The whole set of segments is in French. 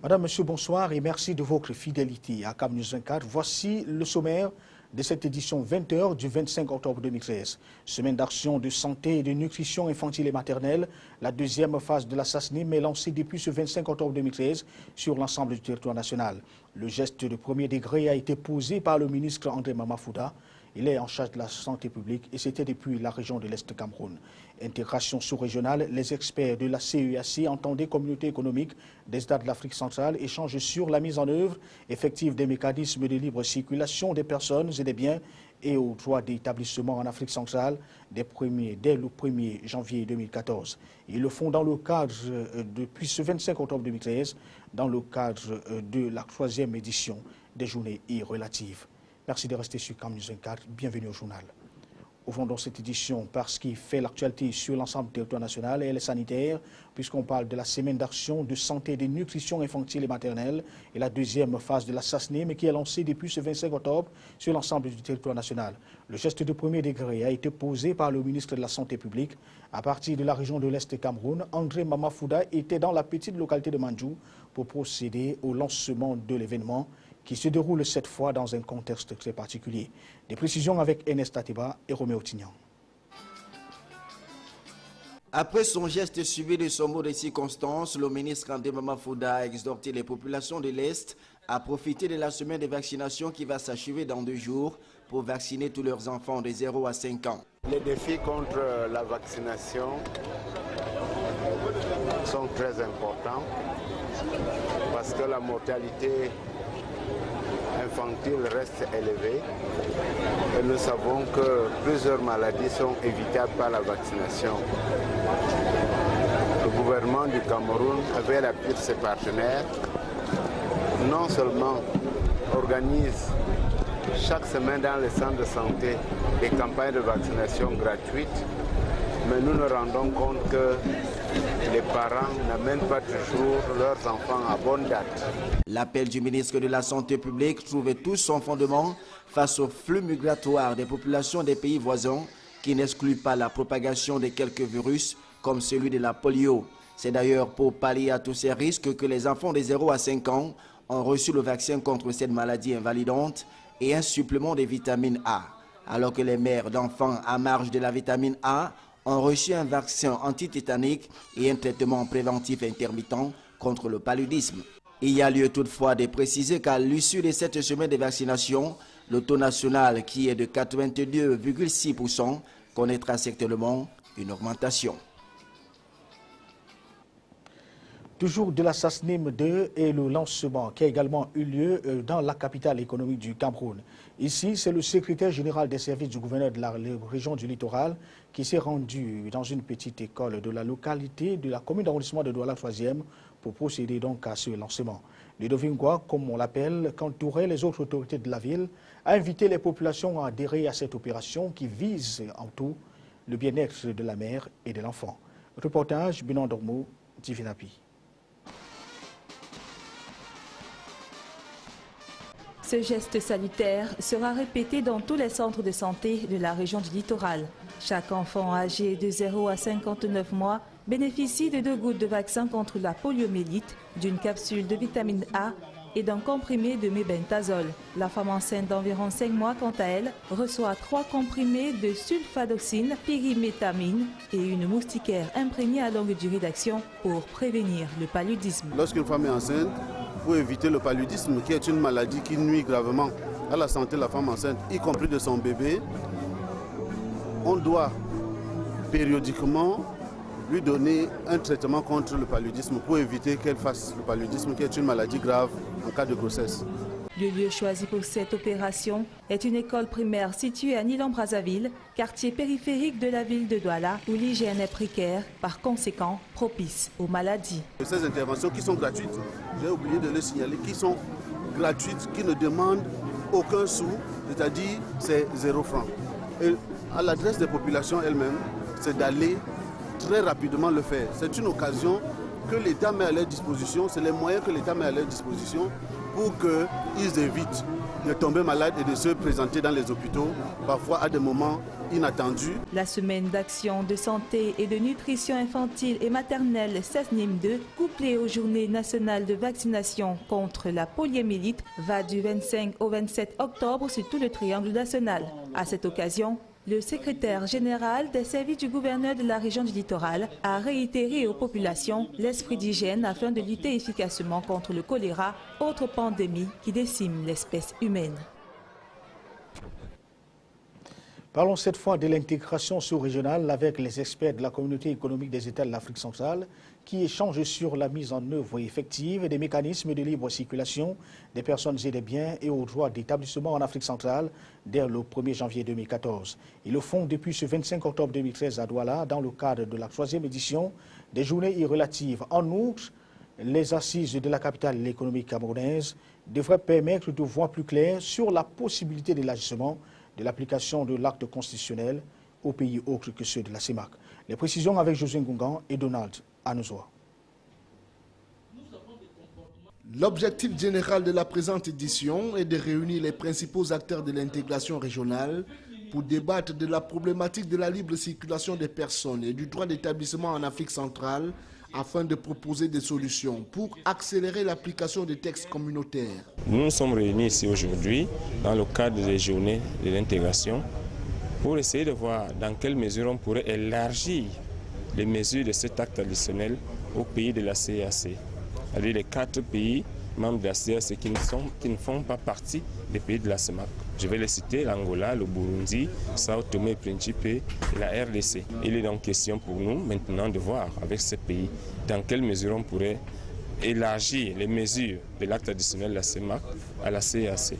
Madame, Monsieur, bonsoir et merci de votre fidélité à CAM News 24. Voici le sommaire de cette édition 20h du 25 octobre 2013. Semaine d'action de santé et de nutrition infantile et maternelle. La deuxième phase de la SASNIM est lancée depuis ce 25 octobre 2013 sur l'ensemble du territoire national. Le geste de premier degré a été posé par le ministre André Mamafouda. Il est en charge de la santé publique et c'était depuis la région de l'Est Cameroun. Intégration sous-régionale, les experts de la CEAC, entendez communauté économique des États de l'Afrique centrale, échangent sur la mise en œuvre effective des mécanismes de libre circulation des personnes et des biens et aux droits d'établissement en Afrique centrale dès le 1er janvier 2014. Ils le font dans le cadre, depuis ce 25 octobre 2013, dans le cadre de la 3e édition des Journées relatives. Merci de rester sur CAM News 24. Bienvenue au journal. Ouvrons donc cette édition par ce qui fait l'actualité sur l'ensemble du territoire national et les sanitaires, puisqu'on parle de la semaine d'action de santé et de nutrition infantile et maternelle et la deuxième phase de la SASNIM qui est lancée depuis ce 25 octobre sur l'ensemble du territoire national. Le geste de premier degré a été posé par le ministre de la Santé publique. À partir de la région de l'Est Cameroun, André Mamafouda était dans la petite localité de Mandjou pour procéder au lancement de l'événement qui se déroule cette fois dans un contexte très particulier. Des précisions avec Ernest Ateba et Roméo Tignan. Après son geste suivi de son mot de circonstance, le ministre André Mamafouda a exhorté les populations de l'Est à profiter de la semaine de vaccination qui va s'achever dans 2 jours pour vacciner tous leurs enfants de 0 à 5 ans. Les défis contre la vaccination sont très importants parce que la mortalité infantile reste élevée et nous savons que plusieurs maladies sont évitables par la vaccination. Le gouvernement du Cameroun, avec l'appui de ses partenaires, non seulement organise chaque semaine dans les centres de santé des campagnes de vaccination gratuites, mais nous nous rendons compte que les parents n'amènent pas toujours leurs enfants à bonne date. L'appel du ministre de la Santé publique trouvait tout son fondement face au flux migratoire des populations des pays voisins qui n'excluent pas la propagation de quelques virus comme celui de la polio. C'est d'ailleurs pour pallier à tous ces risques que les enfants de 0 à 5 ans ont reçu le vaccin contre cette maladie invalidante et un supplément de vitamine A, alors que les mères d'enfants à marge de la vitamine A ont reçu un vaccin antitétanique et un traitement préventif intermittent contre le paludisme. Il y a lieu toutefois de préciser qu'à l'issue de cette semaine de vaccination, le taux national qui est de 82,6% connaîtra certainement une augmentation. Toujours de la SASNIM 2 et le lancement qui a également eu lieu dans la capitale économique du Cameroun. Ici, c'est le secrétaire général des services du gouverneur de la région du littoral qui s'est rendu dans une petite école de la localité de la commune d'arrondissement de Douala 3e pour procéder donc à ce lancement. Ludovic Ngwa, comme on l'appelle, qu'entouraient les autres autorités de la ville, a invité les populations à adhérer à cette opération qui vise en tout le bien-être de la mère et de l'enfant. Reportage Binan Dormo, Divinapi. Ce geste salutaire sera répété dans tous les centres de santé de la région du littoral. Chaque enfant âgé de 0 à 59 mois bénéficie de 2 gouttes de vaccin contre la poliomyélite, d'une capsule de vitamine A et d'un comprimé de mébendazole. La femme enceinte d'environ 5 mois, quant à elle, reçoit 3 comprimés de sulfadoxine, pyrimétamine et une moustiquaire imprégnée à longue durée d'action pour prévenir le paludisme. Lorsqu'une femme est enceinte, pour éviter le paludisme, qui est une maladie qui nuit gravement à la santé de la femme enceinte, y compris de son bébé, on doit périodiquement lui donner un traitement contre le paludisme pour éviter qu'elle fasse le paludisme, qui est une maladie grave en cas de grossesse. Le lieu choisi pour cette opération est une école primaire située à Nilan-Brazzaville, quartier périphérique de la ville de Douala, où l'hygiène est précaire, par conséquent propice aux maladies. Ces interventions qui sont gratuites, j'ai oublié de le signaler, qui sont gratuites, qui ne demandent aucun sou, c'est-à-dire c'est 0 francs. Et à l'adresse des populations elles-mêmes, c'est d'aller très rapidement le faire. C'est une occasion que l'État met à leur disposition, c'est les moyens que l'État met à leur disposition pour qu'ils évitent de tomber malade et de se présenter dans les hôpitaux, parfois à des moments inattendus. La semaine d'action de santé et de nutrition infantile et maternelle SESNIM 2, couplée aux journées nationales de vaccination contre la poliomyélite, va du 25 au 27 octobre sur tout le triangle national. À cette occasion, le secrétaire général des services du gouverneur de la région du littoral a réitéré aux populations l'esprit d'hygiène afin de lutter efficacement contre le choléra, autre pandémie qui décime l'espèce humaine. Parlons cette fois de l'intégration sous-régionale avec les experts de la communauté économique des États de l'Afrique centrale qui échangent sur la mise en œuvre effective des mécanismes de libre circulation des personnes et des biens et aux droits d'établissement en Afrique centrale dès le 1er janvier 2014. Ils le font depuis ce 25 octobre 2013 à Douala dans le cadre de la 3e édition des journées relatives. En outre, les assises de la capitale économique camerounaise devraient permettre de voir plus clair sur la possibilité d'élargissement de l'application de l'acte constitutionnel aux pays autres que ceux de la CEMAC. Les précisions avec Josué Ngungan et Donald Anozoa. L'objectif général de la présente édition est de réunir les principaux acteurs de l'intégration régionale pour débattre de la problématique de la libre circulation des personnes et du droit d'établissement en Afrique centrale afin de proposer des solutions pour accélérer l'application des textes communautaires. Nous nous sommes réunis ici aujourd'hui dans le cadre des journées de l'intégration pour essayer de voir dans quelle mesure on pourrait élargir les mesures de cet acte additionnel aux pays de la CAC, c'est-à-dire les 4 pays membres de la CAC qui ne font pas partie des pays de la CEMAC. Je vais les citer, l'Angola, le Burundi, Sao Tomé et Principe et la RDC. Il est donc question pour nous maintenant de voir avec ces pays dans quelle mesure on pourrait élargir les mesures de l'acte additionnel de la CEMAC à la CAC.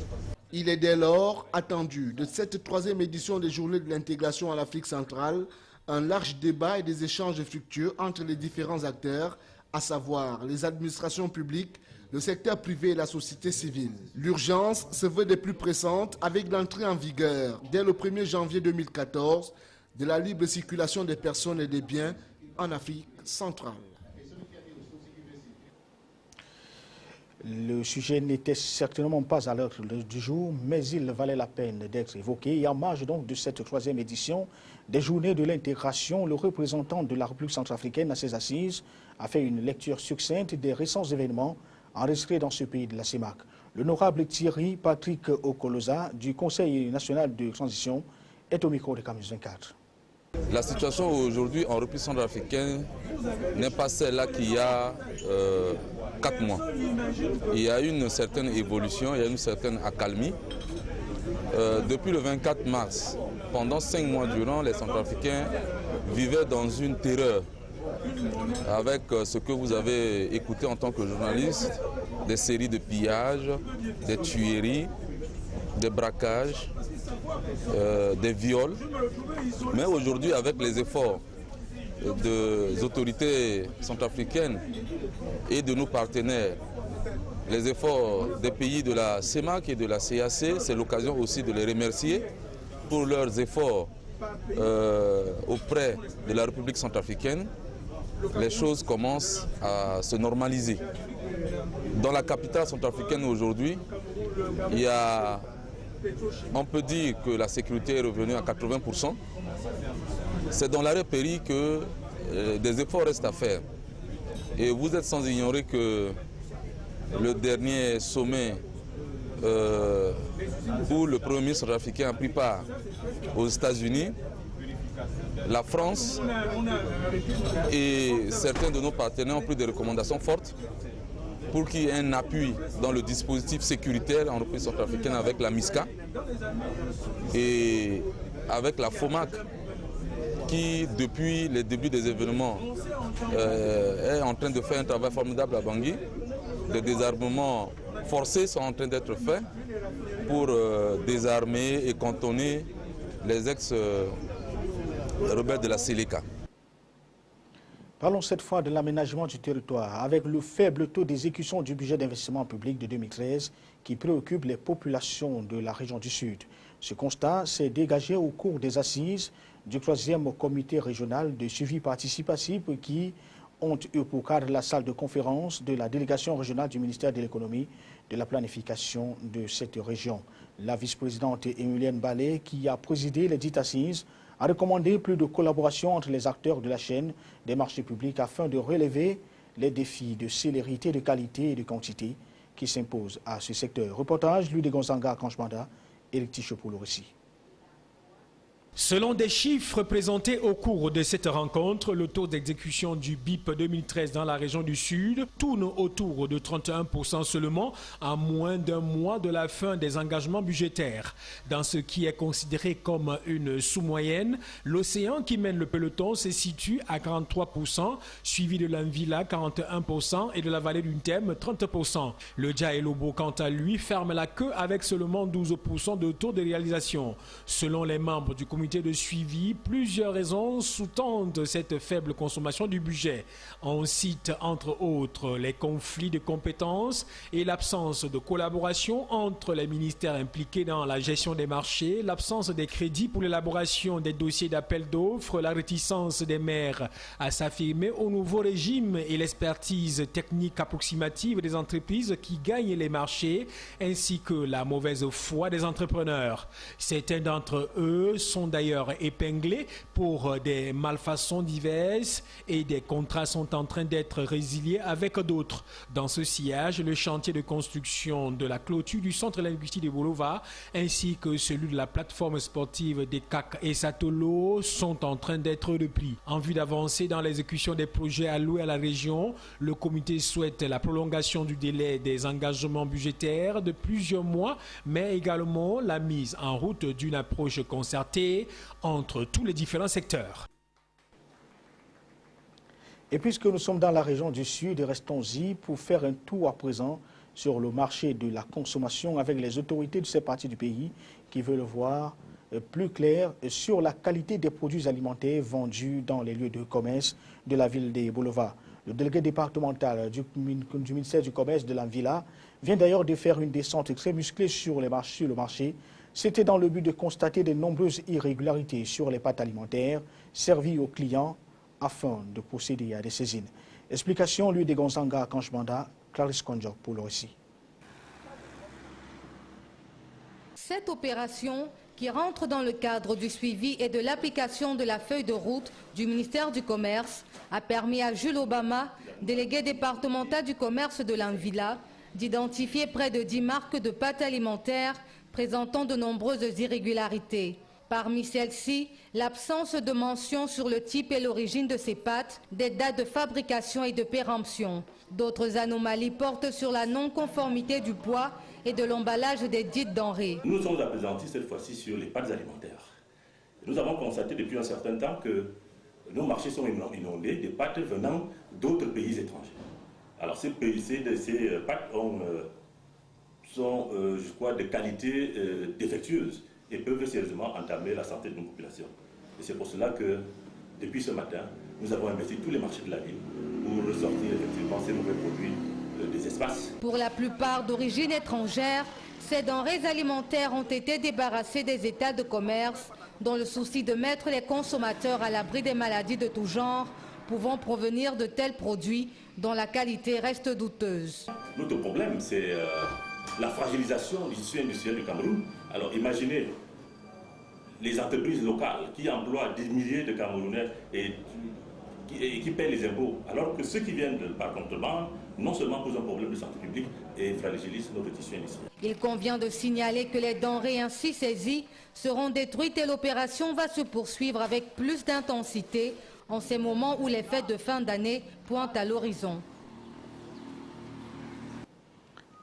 Il est dès lors attendu de cette 3e édition des journées de l'intégration en Afrique centrale un large débat et des échanges fructueux entre les différents acteurs, à savoir les administrations publiques, le secteur privé et la société civile. L'urgence se veut des plus pressantes avec l'entrée en vigueur, dès le 1er janvier 2014, de la libre circulation des personnes et des biens en Afrique centrale. Le sujet n'était certainement pas à l'ordre du jour, mais il valait la peine d'être évoqué. Et en marge donc de cette 3e édition des journées de l'intégration, le représentant de la République centrafricaine à ses assises a fait une lecture succincte des récents événements enregistrés dans ce pays de la CEMAC. L'honorable Thierry Patrick Okoloza du Conseil national de transition est au micro de CAMNEWS 24. La situation aujourd'hui en République centrafricaine n'est pas celle-là qu'il y a 4 mois. Il y a une certaine évolution, il y a une certaine accalmie. Depuis le 24 mars, pendant 5 mois durant, les Centrafricains vivaient dans une terreur avec ce que vous avez écouté en tant que journaliste, des séries de pillages, des tueries, des braquages, des viols. Mais aujourd'hui, avec les efforts des autorités centrafricaines et de nos partenaires, les efforts des pays de la CEMAC et de la CAC, c'est l'occasion aussi de les remercier pour leurs efforts auprès de la République centrafricaine. Les choses commencent à se normaliser. Dans la capitale centrafricaine aujourd'hui, on peut dire que la sécurité est revenue à 80%. C'est dans l'arrêt-péri que des efforts restent à faire. Et vous êtes sans ignorer que le dernier sommet où le Premier ministre centrafricain a pris part aux États-Unis, la France et certains de nos partenaires ont pris des recommandations fortes pour qu'il y ait un appui dans le dispositif sécuritaire en République centrafricaine avec la MISCA et avec la FOMAC qui, depuis les débuts des événements, est en train de faire un travail formidable à Bangui. Des désarmements forcés sont en train d'être faits pour désarmer et cantonner les ex-rebelles de la Séléka. Parlons cette fois de l'aménagement du territoire, avec le faible taux d'exécution du budget d'investissement public de 2013 qui préoccupe les populations de la région du Sud. Ce constat s'est dégagé au cours des assises du 3e comité régional de suivi participatif qui ont eu pour cadre la salle de conférence de la délégation régionale du ministère de l'économie de la planification de cette région. La vice-présidente Émilienne Ballet, qui a présidé les dites assises, a recommandé plus de collaboration entre les acteurs de la chaîne des marchés publics afin de relever les défis de célérité, de qualité et de quantité qui s'imposent à ce secteur. Reportage, lui de Gonzanga Kanchmanda, Éric Ticho pour le récit. Selon des chiffres présentés au cours de cette rencontre, le taux d'exécution du BIP 2013 dans la région du Sud tourne autour de 31% seulement à moins d'un mois de la fin des engagements budgétaires. Dans ce qui est considéré comme une sous-moyenne, l'Océan qui mène le peloton se situe à 43%, suivi de l'Anvila 41% et de la vallée du Thème 30%. Le Dja et Lobo, quant à lui, ferme la queue avec seulement 12% de taux de réalisation. Selon les membres du comité de suivi, plusieurs raisons sous-tendent cette faible consommation du budget. On cite entre autres les conflits de compétences et l'absence de collaboration entre les ministères impliqués dans la gestion des marchés, l'absence des crédits pour l'élaboration des dossiers d'appel d'offres, la réticence des maires à s'affirmer au nouveau régime et l'expertise technique approximative des entreprises qui gagnent les marchés, ainsi que la mauvaise foi des entrepreneurs. Certains d'entre eux sont d'ailleurs épinglés pour des malfaçons diverses et des contrats sont en train d'être résiliés avec d'autres. Dans ce sillage, le chantier de construction de la clôture du centre linguistique de Bolova ainsi que celui de la plateforme sportive des CAC et Satolo sont en train d'être repris. En vue d'avancer dans l'exécution des projets alloués à la région, le comité souhaite la prolongation du délai des engagements budgétaires de plusieurs mois, mais également la mise en route d'une approche concertée entre tous les différents secteurs. Et puisque nous sommes dans la région du Sud, restons-y pour faire un tour à présent sur le marché de la consommation avec les autorités de ces parties du pays qui veulent voir plus clair sur la qualité des produits alimentaires vendus dans les lieux de commerce de la ville de Bolova. Le délégué départemental du ministère du Commerce de l'Anvila vient d'ailleurs de faire une descente très musclée sur le marché. C'était dans le but de constater de nombreuses irrégularités sur les pâtes alimentaires servies aux clients afin de procéder à des saisines. Explication, lui de Gonzanga Kanchmanda, Clarisse Konjok pour le récit. Cette opération, qui rentre dans le cadre du suivi et de l'application de la feuille de route du ministère du Commerce, a permis à Jules Obama, délégué départemental du commerce de l'Anvila, d'identifier près de 10 marques de pâtes alimentaires présentant de nombreuses irrégularités. Parmi celles-ci, l'absence de mention sur le type et l'origine de ces pâtes, des dates de fabrication et de péremption. D'autres anomalies portent sur la non-conformité du poids et de l'emballage des dites denrées. Nous sommes appesantis cette fois-ci sur les pâtes alimentaires. Nous avons constaté depuis un certain temps que nos marchés sont inondés de pâtes venant d'autres pays étrangers. Alors ces pâtes sont, je crois, de qualité défectueuse et peuvent sérieusement entamer la santé de nos populations. Et c'est pour cela que, depuis ce matin, nous avons investi tous les marchés de la ville pour ressortir effectivement ces mauvais produits des espaces. Pour la plupart d'origine étrangère, ces denrées alimentaires ont été débarrassées des états de commerce dans le souci de mettre les consommateurs à l'abri des maladies de tout genre pouvant provenir de tels produits dont la qualité reste douteuse. Notre problème, c'est la fragilisation du tissu industriel du Cameroun. Alors imaginez les entreprises locales qui emploient des milliers de Camerounais et qui paient les impôts, alors que ceux qui viennent par contrebande, non seulement posent un problème de santé publique et fragilisent notre tissu industriel. Il convient de signaler que les denrées ainsi saisies seront détruites et l'opération va se poursuivre avec plus d'intensité en ces moments où les fêtes de fin d'année pointent à l'horizon.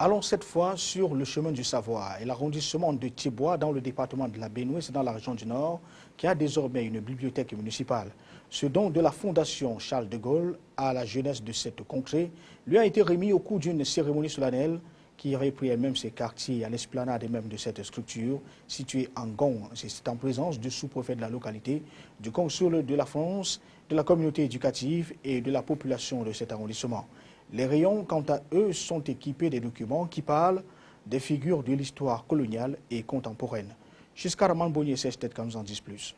Allons cette fois sur le chemin du savoir et l'arrondissement de Thiboua dans le département de la Benue, c'est dans la région du Nord, qui a désormais une bibliothèque municipale. Ce don de la Fondation Charles de Gaulle à la jeunesse de cette contrée lui a été remis au cours d'une cérémonie solennelle qui reprit elle-même ses quartiers à l'esplanade même de cette structure située en Gong. C'est en présence du sous-préfet de la localité, du consul de la France, de la communauté éducative et de la population de cet arrondissement. Les rayons, quant à eux, sont équipés des documents qui parlent des figures de l'histoire coloniale et contemporaine. Chiskar Manbonye, c'est peut-être qu'on nous en dise plus.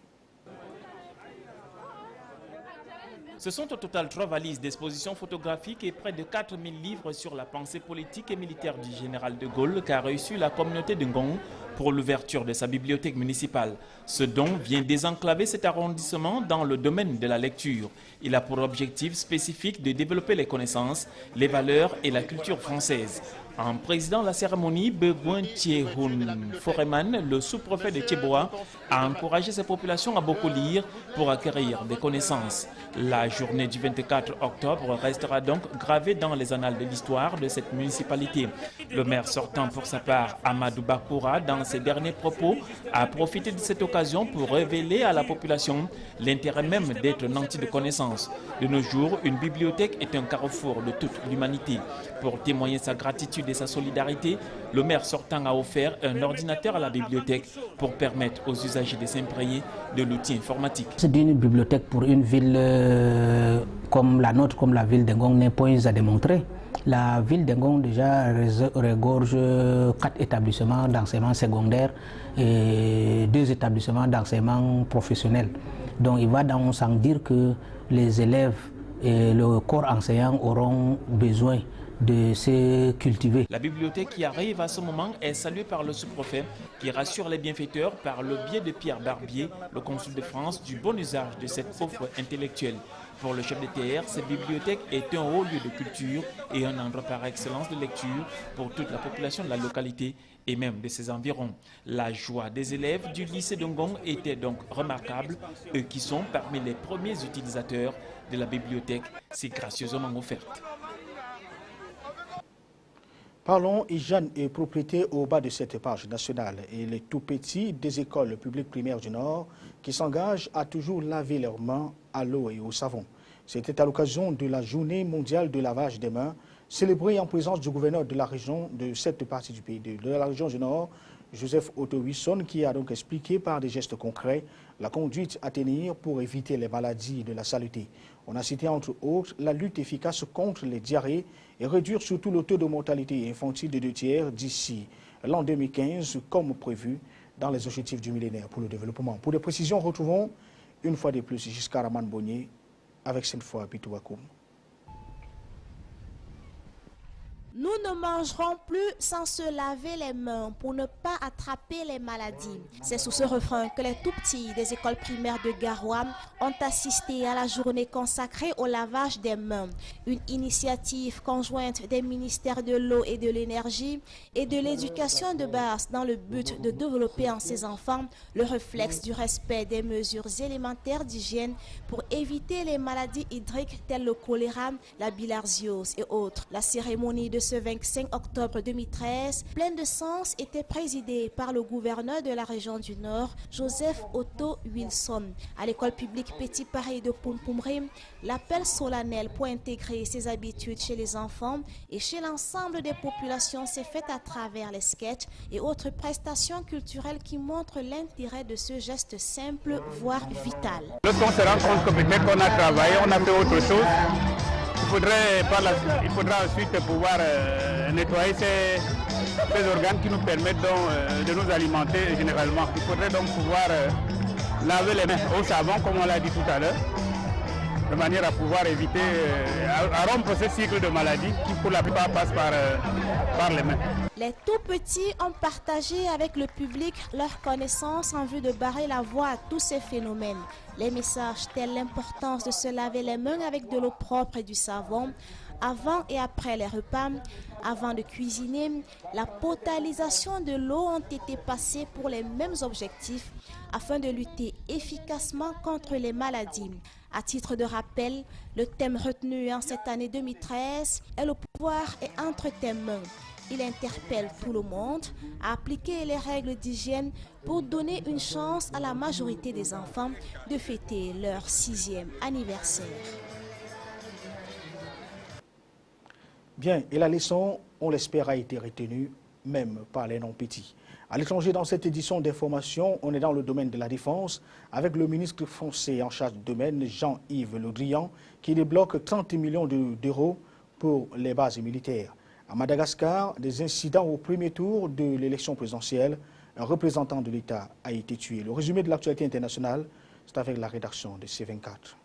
Ce sont au total 3 valises d'expositions photographiques et près de 4000 livres sur la pensée politique et militaire du général de Gaulle qu'a reçu la communauté de Ngong pour l'ouverture de sa bibliothèque municipale. Ce don vient désenclaver cet arrondissement dans le domaine de la lecture. Il a pour objectif spécifique de développer les connaissances, les valeurs et la culture française. En présidant la cérémonie, Begouin Thiehoun Foreman, le sous-préfet de Thieboua, a encouragé ses populations à beaucoup lire pour acquérir des connaissances. La journée du 24 octobre restera donc gravée dans les annales de l'histoire de cette municipalité. Le maire sortant pour sa part, Amadou Bakoura, dans ses derniers propos, a profité de cette occasion pour révéler à la population l'intérêt même d'être nanti de connaissances. De nos jours, une bibliothèque est un carrefour de toute l'humanité. Pour témoigner sa gratitude et sa solidarité, le maire sortant a offert un ordinateur à la bibliothèque pour permettre aux usagers de s'imprégner de l'outil informatique. C'est une bibliothèque pour une ville comme la nôtre, comme la ville de Ngong, n'est point à démontrer. La ville de Ngong déjà regorge 4 établissements d'enseignement secondaire et 2 établissements d'enseignement professionnel. Donc il va dans sans dire que les élèves et le corps enseignant auront besoin de se cultiver. La bibliothèque qui arrive à ce moment est saluée par le sous-préfet qui rassure les bienfaiteurs par le biais de Pierre Barbier, le consul de France, du bon usage de cette offre intellectuelle. Pour le chef de TR, cette bibliothèque est un haut lieu de culture et un endroit par excellence de lecture pour toute la population de la localité et même de ses environs. La joie des élèves du lycée de Ngong était donc remarquable, eux qui sont parmi les premiers utilisateurs de la bibliothèque si gracieusement offerte. Parlons hygiène et propriété au bas de cette page nationale et les tout-petits des écoles publiques primaires du Nord qui s'engagent à toujours laver leurs mains à l'eau et au savon. C'était à l'occasion de la journée mondiale de lavage des mains célébrée en présence du gouverneur de la région de cette partie du pays, de la région du Nord, Joseph Otto-Wilson, qui a donc expliqué par des gestes concrets la conduite à tenir pour éviter les maladies de la saleté. On a cité entre autres la lutte efficace contre les diarrhées et réduire surtout le taux de mortalité infantile de 2/3 d'ici l'an 2015 comme prévu dans les objectifs du millénaire pour le développement. Pour des précisions, retrouvons une fois de plus Giscard Raman Bonnier avec cette fois Pitou Akoum. Nous ne mangerons plus sans se laver les mains pour ne pas attraper les maladies. C'est sous ce refrain que les tout-petits des écoles primaires de Garoua ont assisté à la journée consacrée au lavage des mains. Une initiative conjointe des ministères de l'eau et de l'énergie et de l'éducation de base dans le but de développer en ces enfants le réflexe du respect des mesures élémentaires d'hygiène pour éviter les maladies hydriques telles le choléra, la bilharziose et autres. La cérémonie de ce 25 octobre 2013, pleine de sens, était présidée par le gouverneur de la région du Nord, Joseph Otto-Wilson. À l'école publique Petit Paris de Pumpumrim, l'appel solennel pour intégrer ses habitudes chez les enfants et chez l'ensemble des populations s'est fait à travers les sketchs et autres prestations culturelles qui montrent l'intérêt de ce geste simple, voire vital. Lorsqu'on se rend compte que peut-être qu'on a travaillé, on a fait autre chose, il faudra ensuite pouvoir nettoyer ces organes qui nous permettent donc, de nous alimenter généralement. Il faudrait donc pouvoir laver les mains au savon, comme on l'a dit tout à l'heure, de manière à pouvoir éviter, à rompre ce cycle de maladies qui pour la plupart passent par les mains. Les tout-petits ont partagé avec le public leurs connaissances en vue de barrer la voie à tous ces phénomènes. Les messages tels l'importance de se laver les mains avec de l'eau propre et du savon, avant et après les repas, avant de cuisiner, la potabilisation de l'eau ont été passés pour les mêmes objectifs afin de lutter efficacement contre les maladies. À titre de rappel, le thème retenu en cette année 2013 est le pouvoir est entre tes mains. Il interpelle tout le monde à appliquer les règles d'hygiène pour donner une chance à la majorité des enfants de fêter leur 6e anniversaire. Bien, et la leçon, on l'espère, a été retenue, même par les non-petits. À l'étranger, dans cette édition d'information, on est dans le domaine de la défense avec le ministre français en charge du domaine, Jean-Yves Le Drian, qui débloque 30 millions d'euros pour les bases militaires. À Madagascar, des incidents au premier tour de l'élection présidentielle, un représentant de l'État a été tué. Le résumé de l'actualité internationale, c'est avec la rédaction de C24.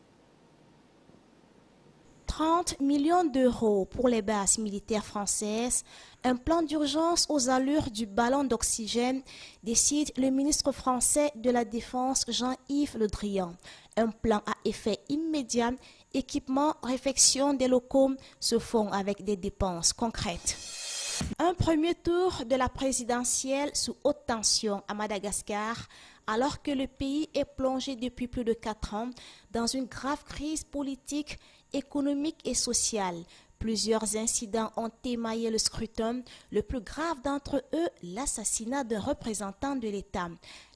30 millions d'euros pour les bases militaires françaises, un plan d'urgence aux allures du ballon d'oxygène, décide le ministre français de la Défense Jean-Yves Le Drian. Un plan à effet immédiat, équipement, réfection des locaux se font avec des dépenses concrètes. Un premier tour de la présidentielle sous haute tension à Madagascar, alors que le pays est plongé depuis plus de 4 ans dans une grave crise politique, économique et sociale. Plusieurs incidents ont émaillé le scrutin, le plus grave d'entre eux, l'assassinat d'un représentant de l'État.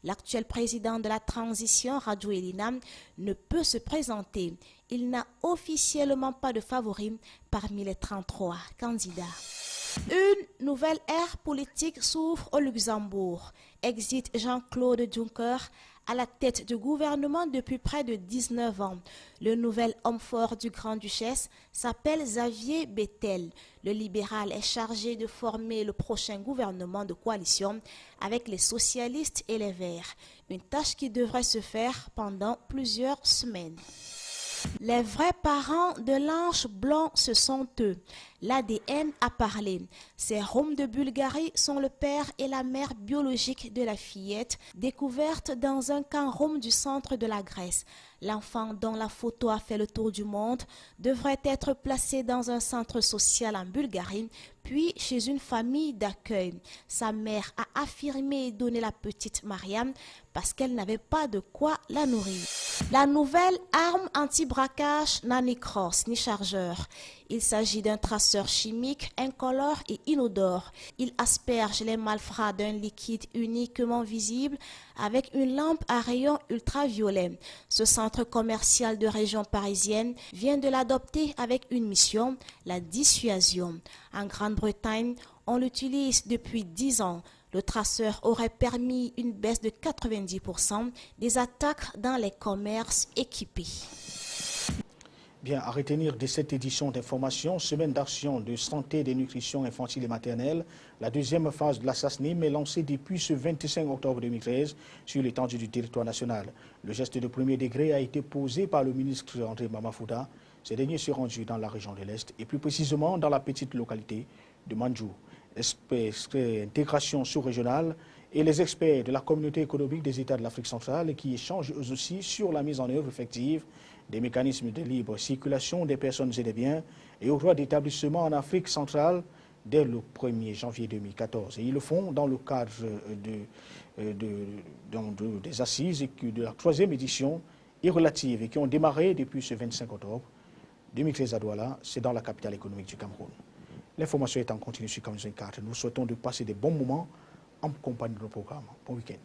L'actuel président de la transition, Rajoelina, ne peut se présenter. Il n'a officiellement pas de favori parmi les 33 candidats. Une nouvelle ère politique s'ouvre au Luxembourg. Exit Jean-Claude Juncker à la tête du gouvernement depuis près de 19 ans. Le nouvel homme fort du Grand-Duchesse s'appelle Xavier Bettel. Le libéral est chargé de former le prochain gouvernement de coalition avec les socialistes et les Verts. Une tâche qui devrait se faire pendant plusieurs semaines. Les vrais parents de l'ange blanc, ce sont eux. L'ADN a parlé. Ces Roms de Bulgarie sont le père et la mère biologique de la fillette, découverte dans un camp Rom du centre de la Grèce. L'enfant, dont la photo a fait le tour du monde, devrait être placé dans un centre social en Bulgarie, puis chez une famille d'accueil. Sa mère a affirmé donner la petite Mariam parce qu'elle n'avait pas de quoi la nourrir. La nouvelle arme anti-braquage n'a ni crosse ni chargeur. Il s'agit d'un traceur chimique incolore et inodore. Il asperge les malfrats d'un liquide uniquement visible avec une lampe à rayons ultraviolets. Ce centre commercial de région parisienne vient de l'adopter avec une mission, la dissuasion. En Grande-Bretagne, on l'utilise depuis 10 ans. Le traceur aurait permis une baisse de 90% des attaques dans les commerces équipés. Bien, à retenir de cette édition d'information, semaine d'action de santé, de nutrition infantile et maternelle, la deuxième phase de la SASNIM est lancée depuis ce 25 octobre 2013 sur l'étendue du territoire national. Le geste de premier degré a été posé par le ministre André Mamafouda. Ces derniers se rendus dans la région de l'Est et plus précisément dans la petite localité de Mandjou. Intégration sous-régionale et les experts de la communauté économique des États de l'Afrique centrale qui échangent eux aussi sur la mise en œuvre effective des mécanismes de libre circulation des personnes et des biens et au droit d'établissement en Afrique centrale dès le 1er janvier 2014. Et ils le font dans le cadre des assises de la 3e édition et relative et qui ont démarré depuis ce 25 octobre 2013 à Douala, c'est dans la capitale économique du Cameroun. L'information est en continu sur Cameroun 24. Nous souhaitons de passer des bons moments en compagnie de nos programmes. Bon week-end.